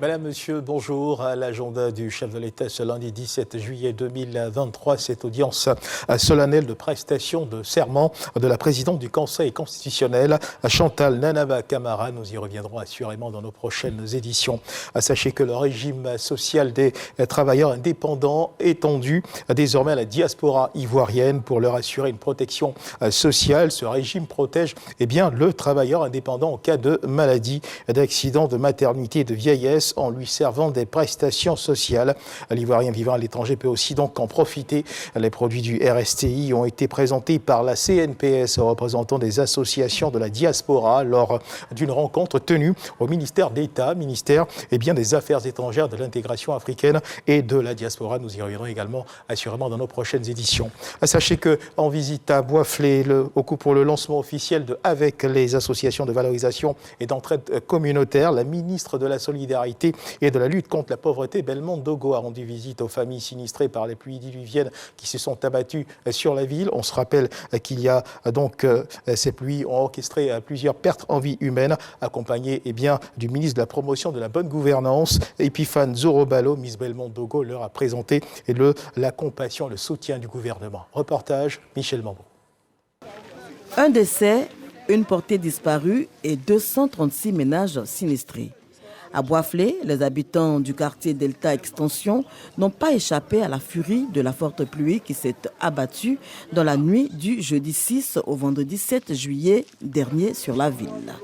Madame, Monsieur, bonjour. À l'agenda du chef de l'État ce lundi 17 juillet 2023, cette audience solennelle de prestation de serment de la présidente du Conseil constitutionnel, Chantal Nanaba Camara. Nous y reviendrons assurément dans nos prochaines éditions. Sachez que le régime social des travailleurs indépendants est étendu désormais à la diaspora ivoirienne pour leur assurer une protection sociale. Ce régime protège le travailleur indépendant en cas de maladie, d'accident, de maternité et de vieillesse, en lui servant des prestations sociales. L'Ivoirien vivant à l'étranger peut aussi donc en profiter. Les produits du RSTI ont été présentés par la CNPS aux représentants des associations de la diaspora lors d'une rencontre tenue au ministère d'État, ministère des Affaires étrangères, de l'intégration africaine et de la diaspora. Nous y reviendrons également assurément dans nos prochaines éditions. Sachez qu'en visite à Boisflé, pour le lancement officiel avec les associations de valorisation et d'entraide communautaire, la ministre de la Solidarité et de la lutte contre la pauvreté, Belmondo Dogo, a rendu visite aux familles sinistrées par les pluies diluviennes qui se sont abattues sur la ville. On se rappelle qu'il y a ces pluies ont orchestré plusieurs pertes en vie humaine, accompagnées du ministre de la Promotion de la Bonne Gouvernance, Epiphane Zorobalo. Miss Belmondo Dogo leur a présenté la compassion, le soutien du gouvernement. Reportage, Michel Mambo. Un décès, une portée disparue et 236 ménages sinistrés. À Boisflé, les habitants du quartier Delta Extension n'ont pas échappé à la furie de la forte pluie qui s'est abattue dans la nuit du jeudi 6 au vendredi 7 juillet dernier sur la ville.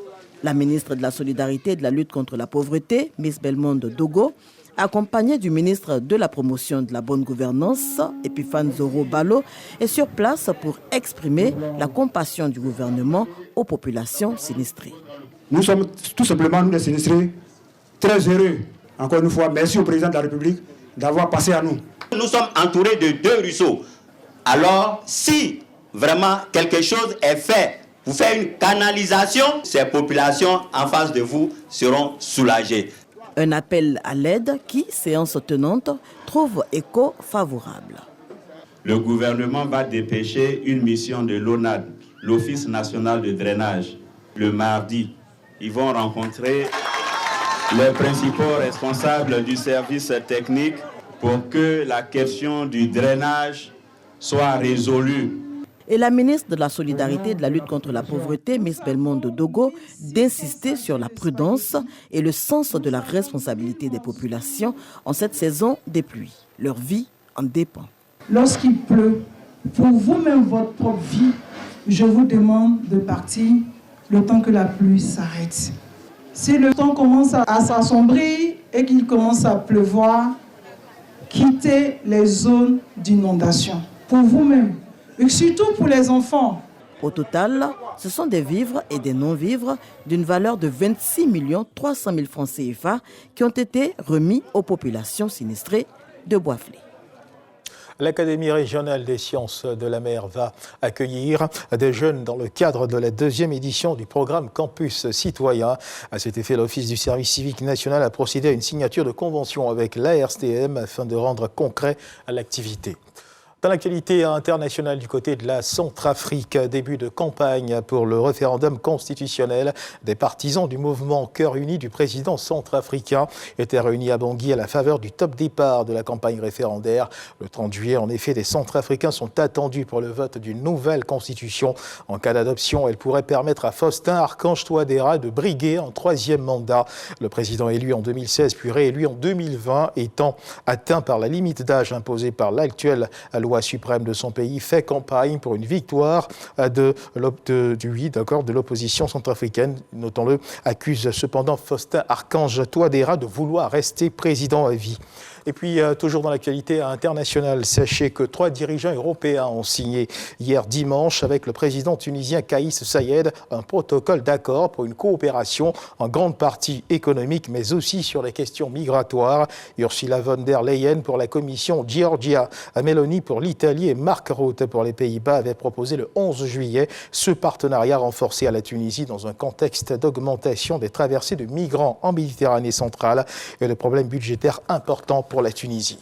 La ministre de la Solidarité et de la lutte contre la pauvreté, Miss Belmondo Dogo, accompagnée du ministre de la Promotion de la Bonne Gouvernance, Epiphane Zorobalo, est sur place pour exprimer la compassion du gouvernement aux populations sinistrées. Nous sommes tout simplement, nous les sinistrés, très heureux. Encore une fois, merci au président de la République d'avoir passé à nous. Nous sommes entourés de 2 ruisseaux. Alors, si vraiment quelque chose est fait, vous faites une canalisation, ces populations en face de vous seront soulagées. Un appel à l'aide qui, séance tenante, trouve écho favorable. Le gouvernement va dépêcher une mission de l'ONAD, l'Office national de drainage, le mardi. Ils vont rencontrer les principaux responsables du service technique pour que la question du drainage soit résolue. Et la ministre de la Solidarité et de la lutte contre la pauvreté, Miss Belmondo Dogo, d'insister sur la prudence et le sens de la responsabilité des populations en cette saison des pluies. Leur vie en dépend. Lorsqu'il pleut, pour vous-même, votre propre vie, je vous demande de partir le temps que la pluie s'arrête. Si le temps commence à s'assombrir et qu'il commence à pleuvoir, quittez les zones d'inondation. Pour vous-même. Et surtout pour les enfants. Au total, ce sont des vivres et des non-vivres d'une valeur de 26 300 000 francs CFA qui ont été remis aux populations sinistrées de Boisflé. L'Académie régionale des sciences de la mer va accueillir des jeunes dans le cadre de la 2e édition du programme Campus Citoyen. À cet effet, l'Office du service civique national a procédé à une signature de convention avec l'ARSTM afin de rendre concret l'activité. Dans l'actualité internationale du côté de la Centrafrique, début de campagne pour le référendum constitutionnel, des partisans du mouvement Cœur uni du président centrafricain étaient réunis à Bangui à la faveur du top départ de la campagne référendaire. Le 30 juillet, en effet, les Centrafricains sont attendus pour le vote d'une nouvelle constitution. En cas d'adoption, elle pourrait permettre à Faustin Archange Touadéra de briguer un 3e mandat. Le président élu en 2016 puis réélu en 2020 étant atteint par la limite d'âge imposée par l'actuelle loi suprême de son pays, fait campagne pour une victoire de l'opposition centrafricaine. Notons-le, accuse cependant Faustin Archange Touadéra de vouloir rester président à vie. Et puis, toujours dans l'actualité internationale, sachez que 3 dirigeants européens ont signé hier dimanche avec le président tunisien Kaïs Saïed un protocole d'accord pour une coopération en grande partie économique, mais aussi sur les questions migratoires. Ursula von der Leyen pour la Commission, Giorgia Meloni pour l'Italie et Mark Rutte pour les Pays-Bas avaient proposé le 11 juillet ce partenariat renforcé à la Tunisie dans un contexte d'augmentation des traversées de migrants en Méditerranée centrale et de problèmes budgétaires importants pour la Tunisie.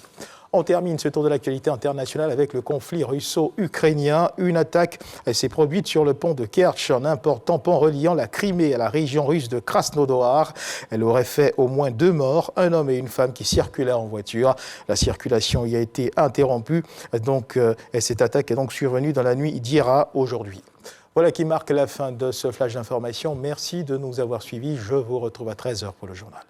On termine ce tour de l'actualité internationale avec le conflit russo-ukrainien. Une attaque s'est produite sur le pont de Kerch, un important pont reliant la Crimée à la région russe de Krasnodar. Elle aurait fait au moins 2 morts, un homme et une femme qui circulaient en voiture. La circulation y a été interrompue. Et cette attaque est donc survenue dans la nuit d'hier à aujourd'hui. Voilà qui marque la fin de ce flash d'information. Merci de nous avoir suivis. Je vous retrouve à 13h pour le journal.